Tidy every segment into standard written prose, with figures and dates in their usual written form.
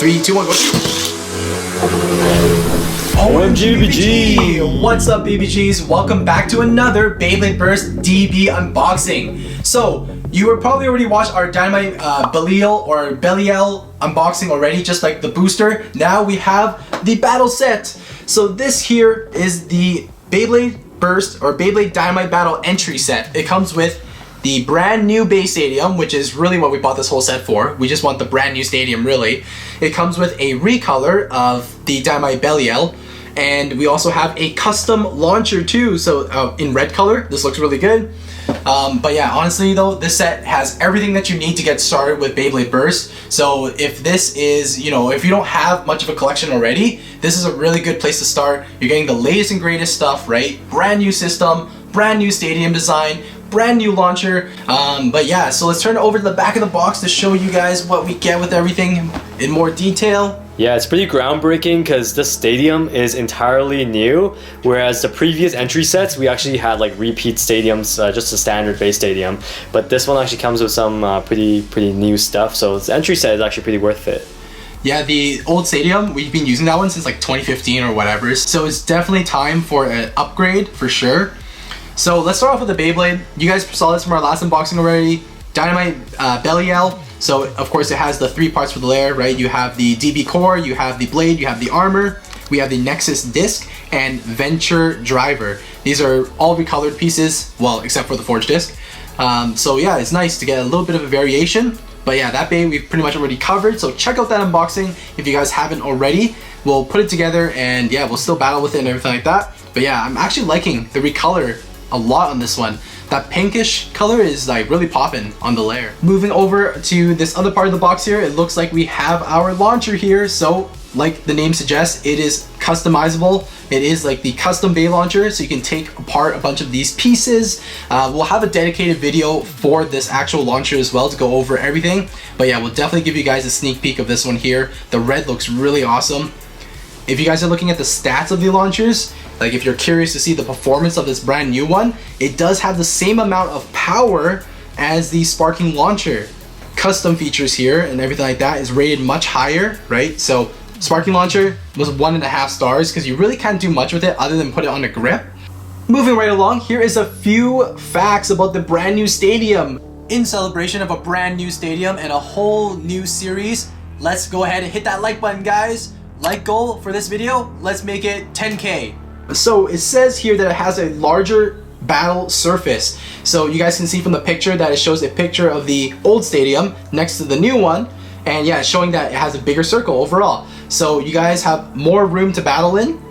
3, 2, 1, go. OMG BG! What's up, BBGs? Welcome back to another Beyblade Burst DB unboxing. So, you were probably already watched our Dynamite Belial or Belial unboxing already, just like the booster. Now we have the battle set. So this here is the Beyblade Burst or Beyblade Dynamite Battle Entry Set. It comes with the brand new Beystadium, which is really what we bought this whole set for. We just want the brand new stadium, really. It comes with a recolor of the Dynamite Belial, and we also have a custom launcher too, so in red color. This looks really good. But yeah, honestly though, this set has everything that you need to get started with Beyblade Burst. So if this is, if you don't have much of a collection already, this is a really good place to start. You're getting the latest and greatest stuff, right? Brand new system, brand new stadium design, brand new launcher. But yeah, so let's turn it over to the back of the box to show you guys what we get with everything in more detail. Yeah, it's pretty groundbreaking because this stadium is entirely new, whereas the previous entry sets we actually had like repeat stadiums, just a standard base stadium. But this one actually comes with some pretty new stuff, so this entry set is actually pretty worth it. Yeah, the old stadium, we've been using that one since like 2015 or whatever, so it's definitely time for an upgrade for sure. So let's start off with the Beyblade. You guys saw this from our last unboxing already. Dynamite Belial. So of course it has the 3 parts for the layer, right? You have the DB core, you have the blade, you have the armor, we have the Nexus disc, and Venture driver. These are all recolored pieces, well, except for the forged disc. So yeah, it's nice to get a little bit of a variation. But yeah, that bay we've pretty much already covered, so check out that unboxing if you guys haven't already. We'll put it together and yeah, we'll still battle with it and everything like that. But yeah, I'm actually liking the recolor a lot on this one. That pinkish color is like really popping on the layer. Moving over to this other part of the box here, it looks like we have our launcher here. So like the name suggests, it is customizable. It is like the custom BeyLauncher, so you can take apart a bunch of these pieces. We'll have a dedicated video for this actual launcher as well to go over everything. But yeah, we'll definitely give you guys a sneak peek of this one here. The red looks really awesome. If you guys are looking at the stats of the launchers, like if you're curious to see the performance of this brand new one, it does have the same amount of power as the sparking launcher. Custom features here and everything like that is rated much higher, right? So sparking launcher was 1.5 stars because you really can't do much with it other than put it on a grip. Moving right along, here is a few facts about the brand new stadium. In celebration of a brand new stadium and a whole new series, let's go ahead and hit that like button, guys. Like goal for this video, let's make it 10K. So it says here that it has a larger battle surface. So you guys can see from the picture that it shows a picture of the old stadium next to the new one. And yeah, it's showing that it has a bigger circle overall. So you guys have more room to battle in.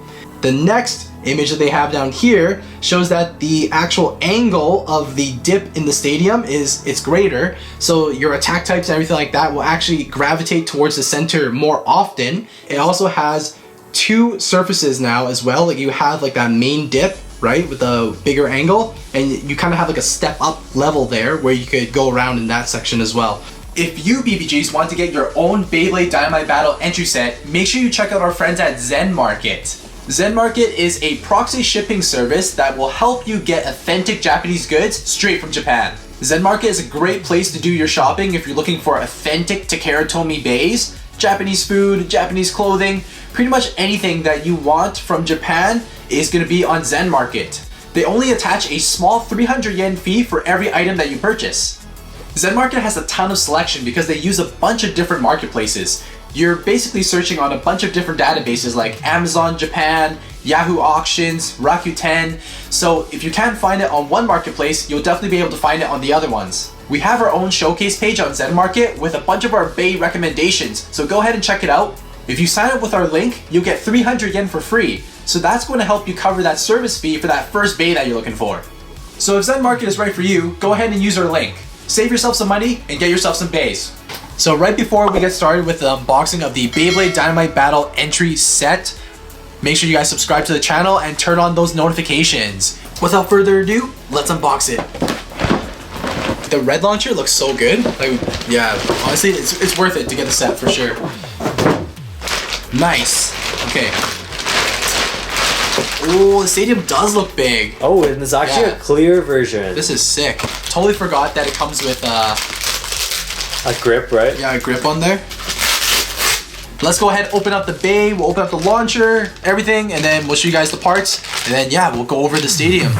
The next image that they have down here shows that the actual angle of the dip in the stadium it's greater. So your attack types and everything like that will actually gravitate towards the center more often. It also has 2 surfaces now as well. Like you have like that main dip, right, with a bigger angle, and you kind of have like a step up level there where you could go around in that section as well. If you BBGs want to get your own Beyblade Dynamite Battle entry set, make sure you check out our friends at Zen Market. Zen Market is a proxy shipping service that will help you get authentic Japanese goods straight from Japan. Zen Market is a great place to do your shopping if you're looking for authentic Takara Tomy Beys, Japanese food, Japanese clothing, pretty much anything that you want from Japan is going to be on Zen Market. They only attach a small 300 yen fee for every item that you purchase. Zen Market has a ton of selection because they use a bunch of different marketplaces. You're basically searching on a bunch of different databases like Amazon Japan, Yahoo Auctions, Rakuten. So if you can't find it on one marketplace, you'll definitely be able to find it on the other ones. We have our own showcase page on Zen Market with a bunch of our Bey recommendations, so go ahead and check it out. If you sign up with our link, you'll get 300 yen for free. So that's going to help you cover that service fee for that first Bey that you're looking for. So if Zen Market is right for you, go ahead and use our link. Save yourself some money and get yourself some Beys. So right before we get started with the unboxing of the Beyblade Dynamite Battle Entry Set, make sure you guys subscribe to the channel and turn on those notifications. Without further ado, let's unbox it. The red launcher looks so good. Like, yeah, honestly, it's worth it to get the set for sure. Nice. Okay. Oh, the stadium does look big. Oh, and there's actually a clear version. This is sick. Totally forgot that it comes with a grip, right? Yeah, a grip on there. let's go ahead, open up the bay, we'll open up the launcher, everything, and then we'll show you guys the parts, and then yeah, we'll go over the stadium.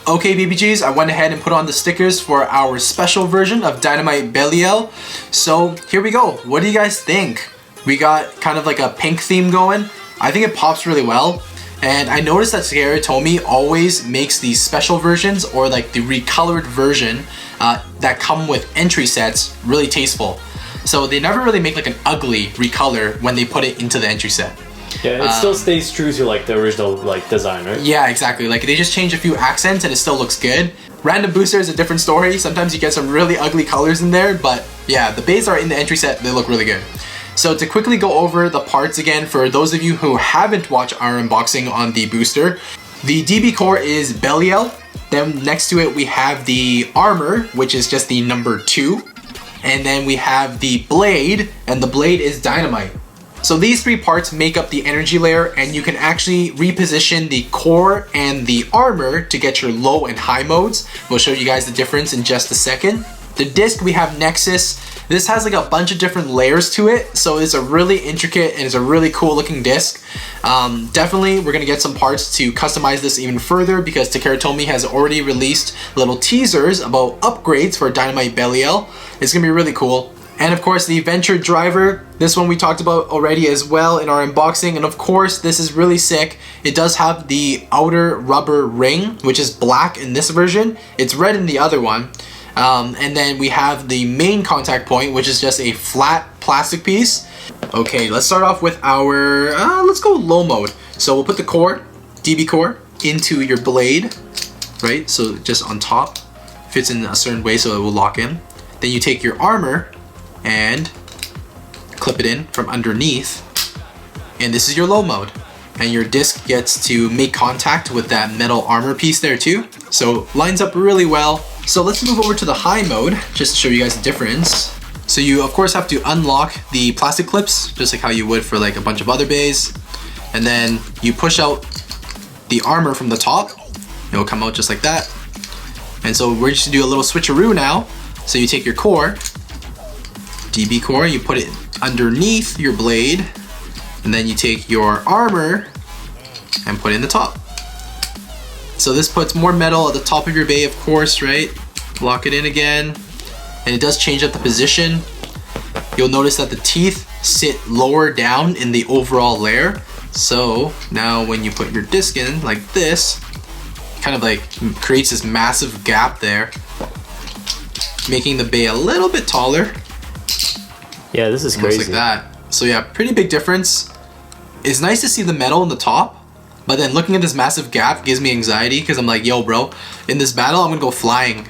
Okay, BBGs, I went ahead and put on the stickers for our special version of Dynamite Belial. So here we go. What do you guys think? We got kind of like a pink theme going. I think it pops really well. And I noticed that Takara Tomy always makes these special versions or like the recolored version that come with entry sets really tasteful. So they never really make like an ugly recolor when they put it into the entry set. Yeah, it still stays true to like the original like design, right? Yeah, exactly. Like they just change a few accents and it still looks good. Random booster is a different story. Sometimes you get some really ugly colors in there, but yeah, the Beys are in the entry set. They look really good. So to quickly go over the parts again, for those of you who haven't watched our unboxing on the booster, the DB core is Belial. Then next to it we have the armor, which is just the number 2. And then we have the blade, and the blade is Dynamite. So these 3 parts make up the energy layer, and you can actually reposition the core and the armor to get your low and high modes. We'll show you guys the difference in just a second. The disc, we have Nexus. This has like a bunch of different layers to it, so it's a really intricate and it's a really cool looking disc. Definitely, we're gonna get some parts to customize this even further because Takara Tomy has already released little teasers about upgrades for Dynamite Belial. It's gonna be really cool. And of course the Venture Driver, this one we talked about already as well in our unboxing, and of course this is really sick. It does have the outer rubber ring, which is black in this version. It's red in the other one. And then we have the main contact point, which is just a flat plastic piece. Okay, let's start off with our, let's go low mode. So we'll put the core, DB core, into your blade, right? So just on top, fits in a certain way so it will lock in. Then you take your armor and clip it in from underneath, and this is your low mode, and your disc gets to make contact with that metal armor piece there too, so lines up really well. So let's move over to the high mode just to show you guys the difference. So you of course have to unlock the plastic clips just like how you would for like a bunch of other bays, and then you push out the armor from the top. It will come out just like that. And so we're just gonna do a little switcheroo now. So you take your core, DB core, you put it underneath your blade, and then you take your armor and put it in the top. So this puts more metal at the top of your bay, of course, right? Lock it in again, and it does change up the position. You'll notice that the teeth sit lower down in the overall layer. So now when you put your disc in like this, kind of like creates this massive gap there, making the bay a little bit taller. Yeah, this is crazy. Like that. So yeah, pretty big difference. It's nice to see the metal in the top, but then looking at this massive gap gives me anxiety because I'm like, yo bro, in this battle I'm gonna go flying.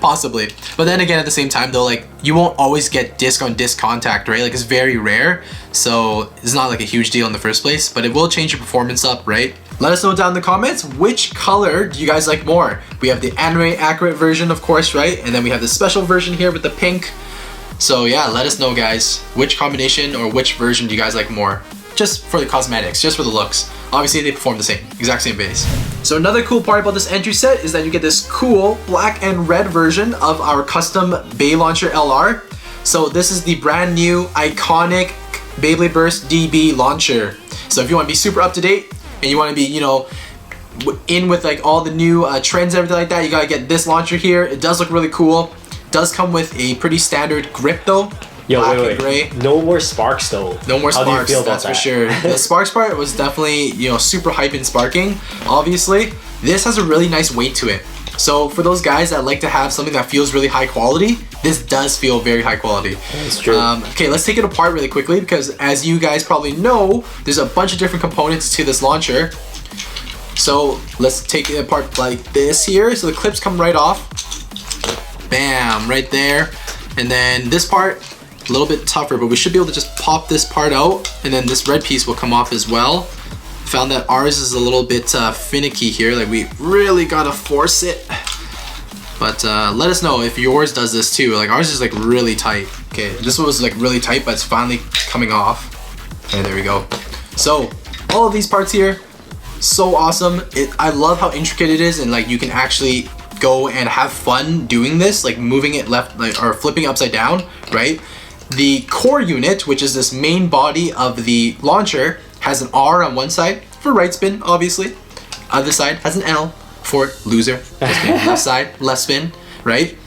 Possibly. But then again, at the same time though, like you won't always get disc on disc contact, right? Like it's very rare, so it's not like a huge deal in the first place, but it will change your performance up, right? Let us know down in the comments, which color do you guys like more? We have the anime accurate version, of course, right? And then we have the special version here with the pink. So yeah, let us know guys, which combination or which version do you guys like more? Just for the cosmetics, just for the looks. Obviously they perform the same, exact same base. So another cool part about this entry set is that you get this cool black and red version of our custom BeyLauncher LR. So this is the brand new iconic Beyblade Burst DB launcher. So if you want to be super up to date and you want to be, you know, in with like all the new trends and everything like that, you gotta get this launcher here. It does look really cool. Does come with a pretty standard grip though. Yo, black wait. and gray. No more sparks though. No more sparks. How do you feel about that's that? for sure. The sparks part was definitely, you know, super hype in sparking. Obviously, this has a really nice weight to it. So for those guys that like to have something that feels really high quality, this does feel very high quality. That's true. Okay, let's take it apart really quickly because as you guys probably know, there's a bunch of different components to this launcher. So let's take it apart like this here. So the clips come right off. Bam, right there. And then this part, a little bit tougher, but we should be able to just pop this part out, and then this red piece will come off as well. Found that ours is a little bit finicky here, like we really gotta force it. But let us know if yours does this too. Like ours is like really tight. Okay, this one was like really tight, but it's finally coming off. And there we go. So all of these parts here, so awesome. I love how intricate it is, and like you can actually go and have fun doing this, like moving it left, like, or flipping it upside down, right? The core unit, which is this main body of the launcher, has an R on one side for right spin, obviously. Other side has an L for loser. Left side, left spin, right?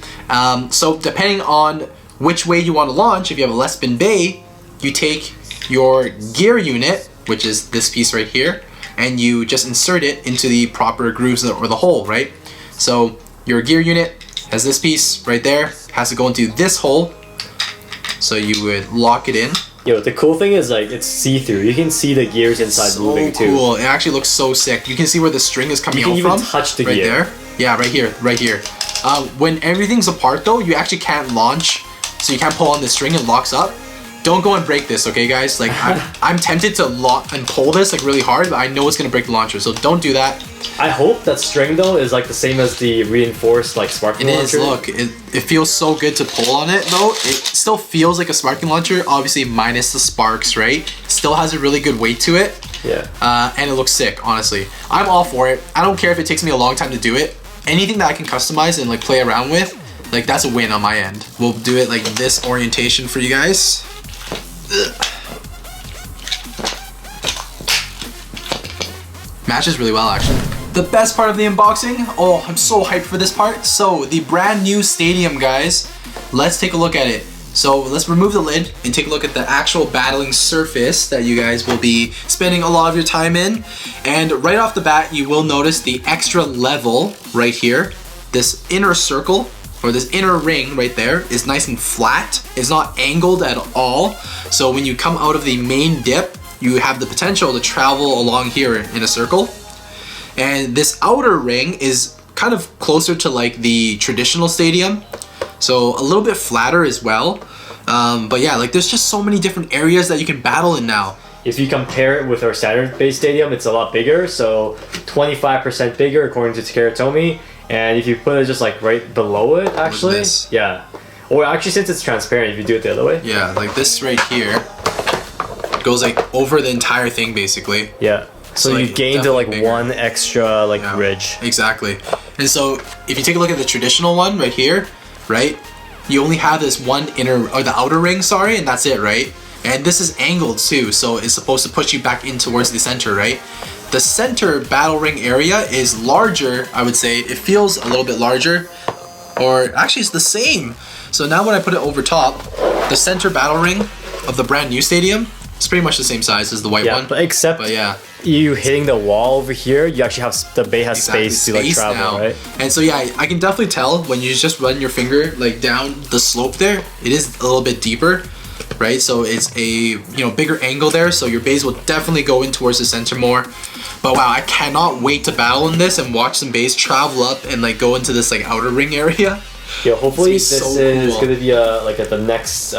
So depending on which way you want to launch, if you have a left spin bay, you take your gear unit, which is this piece right here, and you just insert it into the proper grooves or the hole, right? So your gear unit has this piece right there, has to go into this hole. So you would lock it in. Yo, the cool thing is like it's see-through. You can see the gears inside moving too. Cool. It actually looks so sick. You can see where the string is coming out from. You can even touch the right gear. There. Yeah, right here, right here. When everything's apart though, you actually can't launch. So you can't pull on the string and locks up. Don't go and break this, okay guys? Like I'm tempted to lock and pull this like really hard, but I know it's gonna break the launcher, so don't do that. I hope that string though is like the same as the reinforced like sparking launcher. It is, look, it feels so good to pull on it though. It still feels like a sparking launcher, obviously minus the sparks, right? Still has a really good weight to it. Yeah. And it looks sick, honestly. I'm all for it. I don't care if it takes me a long time to do it. Anything that I can customize and like play around with, like that's a win on my end. We'll do it like this orientation for you guys. Ugh. Matches really well actually. The best part of the unboxing, oh, I'm so hyped for this part. So the brand new Stadium, guys, let's take a look at it. So let's remove the lid and take a look at the actual battling surface that you guys will be spending a lot of your time in. And right off the bat, you will notice the extra level right here. This inner circle, or this inner ring right there, is nice and flat. It's not angled at all. So when you come out of the main dip, you have the potential to travel along here in a circle. And this outer ring is kind of closer to like the traditional Stadium. So a little bit flatter as well. But yeah, like there's just so many different areas that you can battle in now. If you compare it with our standard Beystadium, it's a lot bigger. So 25% bigger according to Takara Tomy. And if you put it just like right below it, actually, yeah. Or actually, since it's transparent, if you do it the other way. Yeah, like this right here goes like over the entire thing basically. Yeah. So you gain to like bigger. One extra like ridge. Exactly. And so if you take a look at the traditional one right here, right? You only have this one inner, or the outer ring, sorry, and that's it, right? And this is angled too, so it's supposed to push you back in towards the center, right? The center battle ring area is larger, I would say. It feels a little bit larger, or actually it's the same. So now when I put it over top, the center battle ring of the brand new Stadium, it's pretty much the same size as the white one. But except you hitting the wall over here, you actually have, the bay has space to like travel, now. Right? And so yeah, I can definitely tell when you just run your finger like down the slope there, it is a little bit deeper, right? So it's a bigger angle there, so your bays will definitely go in towards the center more. But wow, I cannot wait to battle in this and watch some bays travel up and like go into this like outer ring area. Yeah, hopefully this is going to be like at the next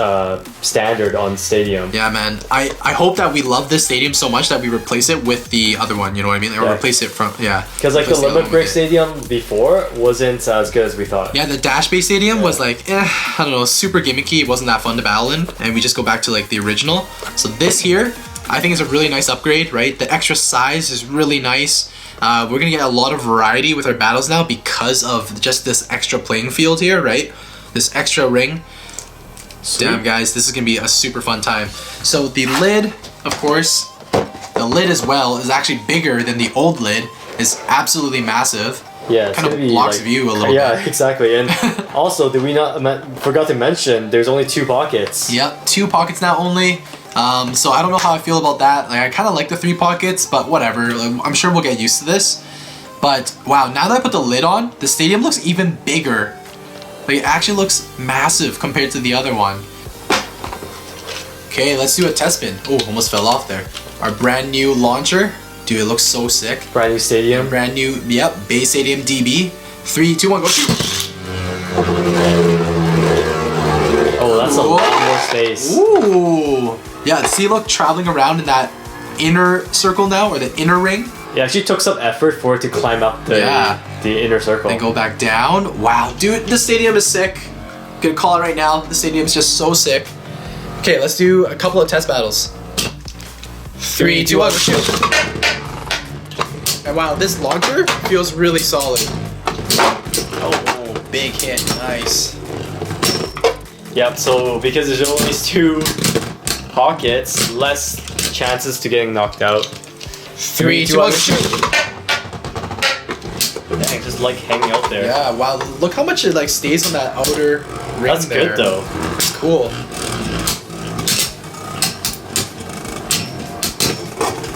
standard on Stadium. Yeah, man. I hope that we love this Stadium so much that we replace it with the other one, you know what I mean? Or replace it from, Because like the Limit Break Stadium before wasn't as good as we thought. Yeah, the Dash Bay Stadium was like, I don't know, super gimmicky. It wasn't that fun to battle in. And we just go back to like the original. So this here, I think is a really nice upgrade, right? The extra size is really nice. We're gonna get a lot of variety with our battles now because of just this extra playing field here, right? This extra ring. Sweet. Damn guys, this is gonna be a super fun time. So the lid, of course, the lid as well is actually bigger than the old lid. It's absolutely massive. Yeah, kind of blocks view a little bit. Yeah, exactly. And also, did we forgot to mention, there's only 2 pockets. Yep, 2 pockets now only. So I don't know how I feel about that. Like I kind of like the 3 pockets, but whatever. Like, I'm sure we'll get used to this. But wow, now that I put the lid on, the Stadium looks even bigger. Like it actually looks massive compared to the other one. Okay, let's do a test spin. Oh, almost fell off there. Our brand new launcher. Dude, it looks so sick. Brand new Stadium. Brand new, yep, Beystadium DB. 3, 2, 1, go shoot. Oh, that's a lot more space. Ooh. Yeah, see, look, traveling around in that inner circle now, or the inner ring. Yeah, it actually took some effort for it to climb up the inner circle. Then go back down. Wow, dude, the Stadium is sick. I'm gonna call it right now. The Stadium is just so sick. Okay, let's do a couple of test battles. 3, 2, 1, go shoot. And wow, this launcher feels really solid. Oh, big hit, nice. Yep, so because there's only these 2 pockets, less chances to getting knocked out. 3, 2, 1, shoot! Dang, just like hanging out there. Yeah, wow, look how much it like stays on that outer ring. That's there. good though. It's cool.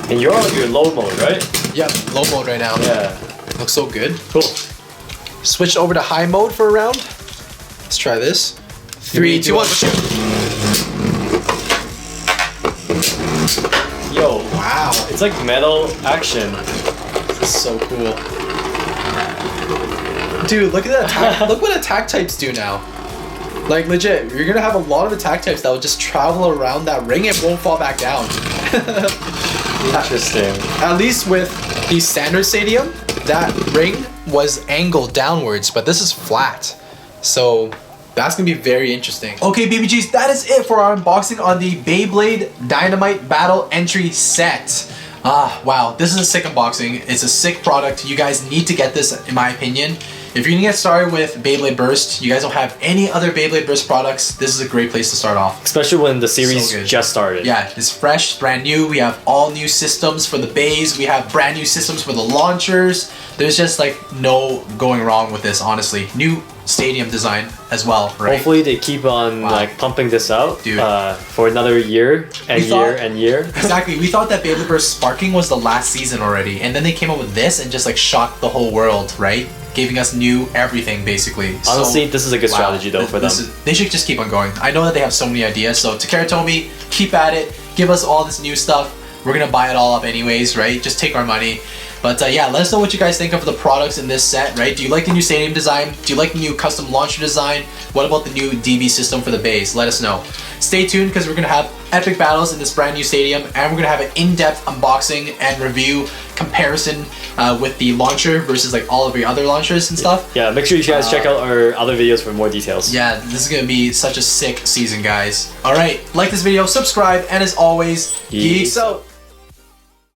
And you're on your low mode, right? Yep, low mode right now. Yeah. Looks so good. Cool. Switch over to high mode for a round. Let's try this. 3, 2, 1, shoot! Yo, Wow, it's like metal action. this is so cool. Dude, look at that attack. Look what attack types do now. Like legit, you're gonna have a lot of attack types that will just travel around that ring and won't fall back down. Interesting. At least with the standard stadium, that ring was angled downwards, but this is flat. So that's gonna be very interesting. Okay, BBGs, that is it for our unboxing on the Beyblade Dynamite Battle Entry Set. Wow, this is a sick unboxing. It's a sick product. You guys need to get this, in my opinion. If you're gonna get started with Beyblade Burst, you guys don't have any other Beyblade Burst products, this is a great place to start off. Especially when the series So good. just started. Yeah, it's fresh, brand new. We have all new systems for the Beys. We have brand new systems for the launchers. There's just like no going wrong with this, honestly. New stadium design as well, right? Hopefully they keep on Wow. like pumping this out Dude. For another year and year and year. Exactly. We thought that Beyblade Burst Sparking was the last season already, and then they came up with this and just like shocked the whole world, right? Giving us new everything basically. Honestly, this is a good strategy though for them. They should just keep on going. I know that they have so many ideas, so Takara Tomy, keep at it. Give us all this new stuff. We're gonna buy it all up anyways, right? Just take our money. But yeah, let us know what you guys think of the products in this set, right? Do you like the new stadium design? Do you like the new custom launcher design? What about the new DB system for the Beys? Let us know. Stay tuned because we're gonna have epic battles in this brand new stadium, and we're gonna have an in-depth unboxing and review comparison with the launcher versus like all of your other launchers and stuff. Yeah, make sure you guys check out our other videos for more details. Yeah, this is gonna be such a sick season, guys. All right, like this video, subscribe, and as always, geeks out.